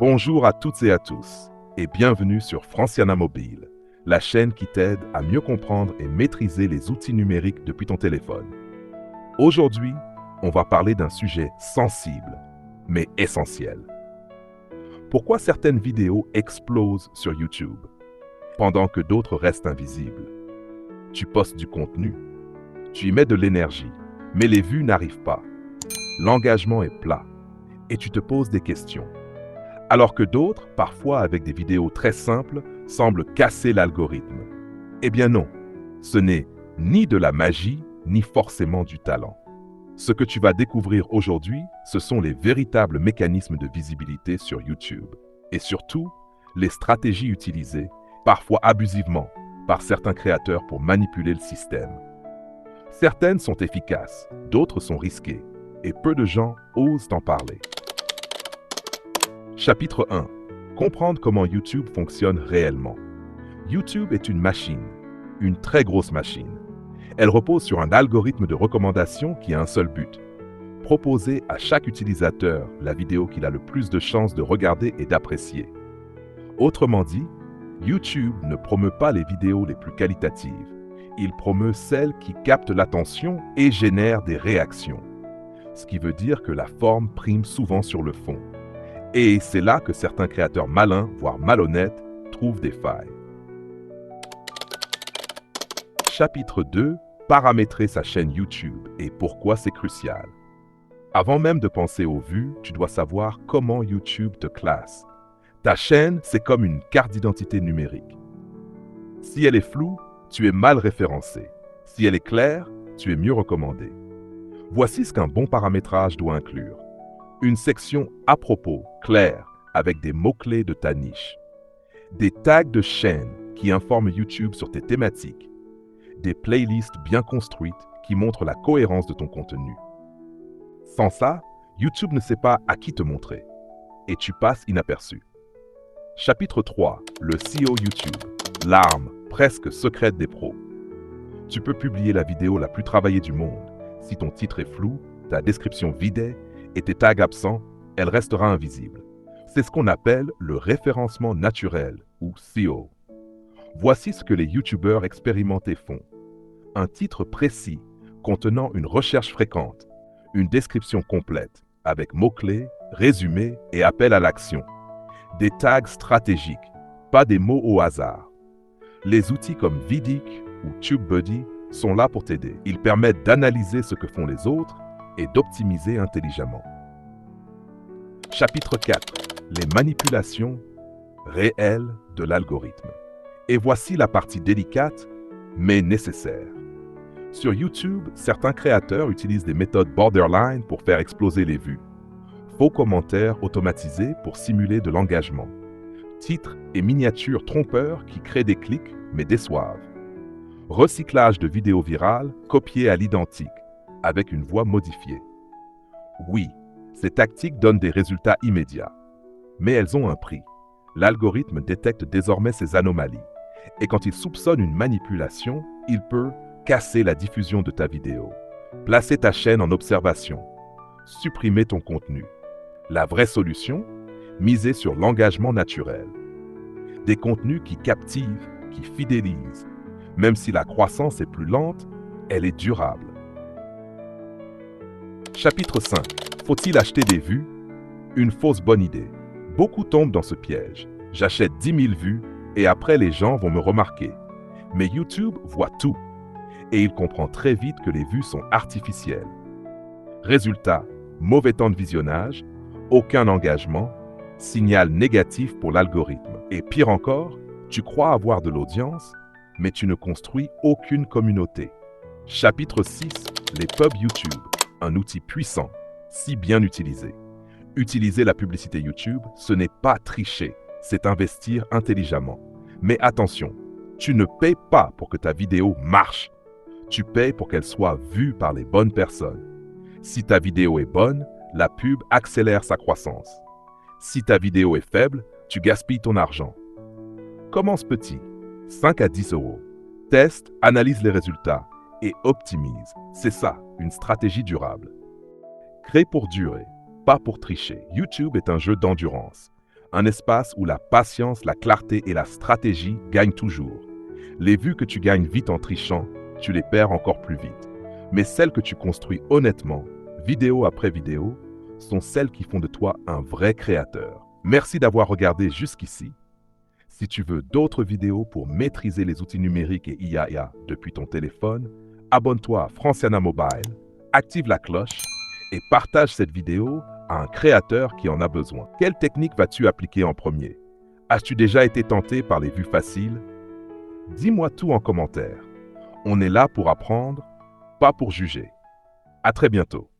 Bonjour à toutes et à tous et bienvenue sur Franciana Mobile, la chaîne qui t'aide à mieux comprendre et maîtriser les outils numériques depuis ton téléphone. Aujourd'hui, on va parler d'un sujet sensible, mais essentiel. Pourquoi certaines vidéos explosent sur YouTube, pendant que d'autres restent invisibles? Tu postes du contenu, tu y mets de l'énergie, mais les vues n'arrivent pas. L'engagement est plat et tu te poses des questions. Alors que d'autres, parfois avec des vidéos très simples, semblent casser l'algorithme. Eh bien non, ce n'est ni de la magie, ni forcément du talent. Ce que tu vas découvrir aujourd'hui, ce sont les véritables mécanismes de visibilité sur YouTube. Et surtout, les stratégies utilisées, parfois abusivement, par certains créateurs pour manipuler le système. Certaines sont efficaces, d'autres sont risquées, et peu de gens osent en parler. Chapitre 1. Comprendre comment YouTube fonctionne réellement. YouTube est une machine, une très grosse machine. Elle repose sur un algorithme de recommandation qui a un seul but: proposer à chaque utilisateur la vidéo qu'il a le plus de chances de regarder et d'apprécier. Autrement dit, YouTube ne promeut pas les vidéos les plus qualitatives. Il promeut celles qui captent l'attention et génèrent des réactions. Ce qui veut dire que la forme prime souvent sur le fond. Et c'est là que certains créateurs malins, voire malhonnêtes, trouvent des failles. Chapitre 2. Paramétrer sa chaîne YouTube et pourquoi c'est crucial. Avant même de penser aux vues, tu dois savoir comment YouTube te classe. Ta chaîne, c'est comme une carte d'identité numérique. Si elle est floue, tu es mal référencé. Si elle est claire, tu es mieux recommandé. Voici ce qu'un bon paramétrage doit inclure. Une section à propos, claire, avec des mots-clés de ta niche. Des tags de chaîne qui informent YouTube sur tes thématiques. Des playlists bien construites qui montrent la cohérence de ton contenu. Sans ça, YouTube ne sait pas à qui te montrer. Et tu passes inaperçu. Chapitre 3. Le SEO YouTube. L'arme presque secrète des pros. Tu peux publier la vidéo la plus travaillée du monde. Si ton titre est flou, ta description vide et tes tags absents, elle restera invisible. C'est ce qu'on appelle le référencement naturel, ou SEO. Voici ce que les YouTubeurs expérimentés font. Un titre précis, contenant une recherche fréquente, une description complète, avec mots-clés, résumés et appels à l'action. Des tags stratégiques, pas des mots au hasard. Les outils comme Vidiq ou TubeBuddy sont là pour t'aider. Ils permettent d'analyser ce que font les autres et d'optimiser intelligemment. Chapitre 4. Les manipulations réelles de l'algorithme. Et voici la partie délicate, mais nécessaire. Sur YouTube, certains créateurs utilisent des méthodes borderline pour faire exploser les vues. Faux commentaires automatisés pour simuler de l'engagement. Titres et miniatures trompeurs qui créent des clics mais déçoivent. Recyclage de vidéos virales copiées à l'identique, avec une voix modifiée. Oui, ces tactiques donnent des résultats immédiats. Mais elles ont un prix. L'algorithme détecte désormais ces anomalies. Et quand il soupçonne une manipulation, il peut casser la diffusion de ta vidéo, placer ta chaîne en observation, supprimer ton contenu. La vraie solution, miser sur l'engagement naturel. Des contenus qui captivent, qui fidélisent. Même si la croissance est plus lente, elle est durable. Chapitre 5. Faut-il acheter des vues? Une fausse bonne idée. Beaucoup tombent dans ce piège. J'achète 10 000 vues et après les gens vont me remarquer. Mais YouTube voit tout. Et il comprend très vite que les vues sont artificielles. Résultat, mauvais temps de visionnage, aucun engagement, signal négatif pour l'algorithme. Et pire encore, tu crois avoir de l'audience, mais tu ne construis aucune communauté. Chapitre 6. Les pubs YouTube. Un outil puissant, si bien utilisé. Utiliser la publicité YouTube, ce n'est pas tricher, c'est investir intelligemment. Mais attention, tu ne payes pas pour que ta vidéo marche. Tu payes pour qu'elle soit vue par les bonnes personnes. Si ta vidéo est bonne, la pub accélère sa croissance. Si ta vidéo est faible, tu gaspilles ton argent. Commence petit, 5 à 10 euros. Teste, analyse les résultats et optimise. C'est ça, une stratégie durable. Crée pour durer, pas pour tricher. YouTube est un jeu d'endurance. Un espace où la patience, la clarté et la stratégie gagnent toujours. Les vues que tu gagnes vite en trichant, tu les perds encore plus vite. Mais celles que tu construis honnêtement, vidéo après vidéo, sont celles qui font de toi un vrai créateur. Merci d'avoir regardé jusqu'ici. Si tu veux d'autres vidéos pour maîtriser les outils numériques et IA depuis ton téléphone, abonne-toi à Franciana Mobile, active la cloche et partage cette vidéo à un créateur qui en a besoin. Quelle technique vas-tu appliquer en premier? As-tu déjà été tenté par les vues faciles? Dis-moi tout en commentaire. On est là pour apprendre, pas pour juger. À très bientôt.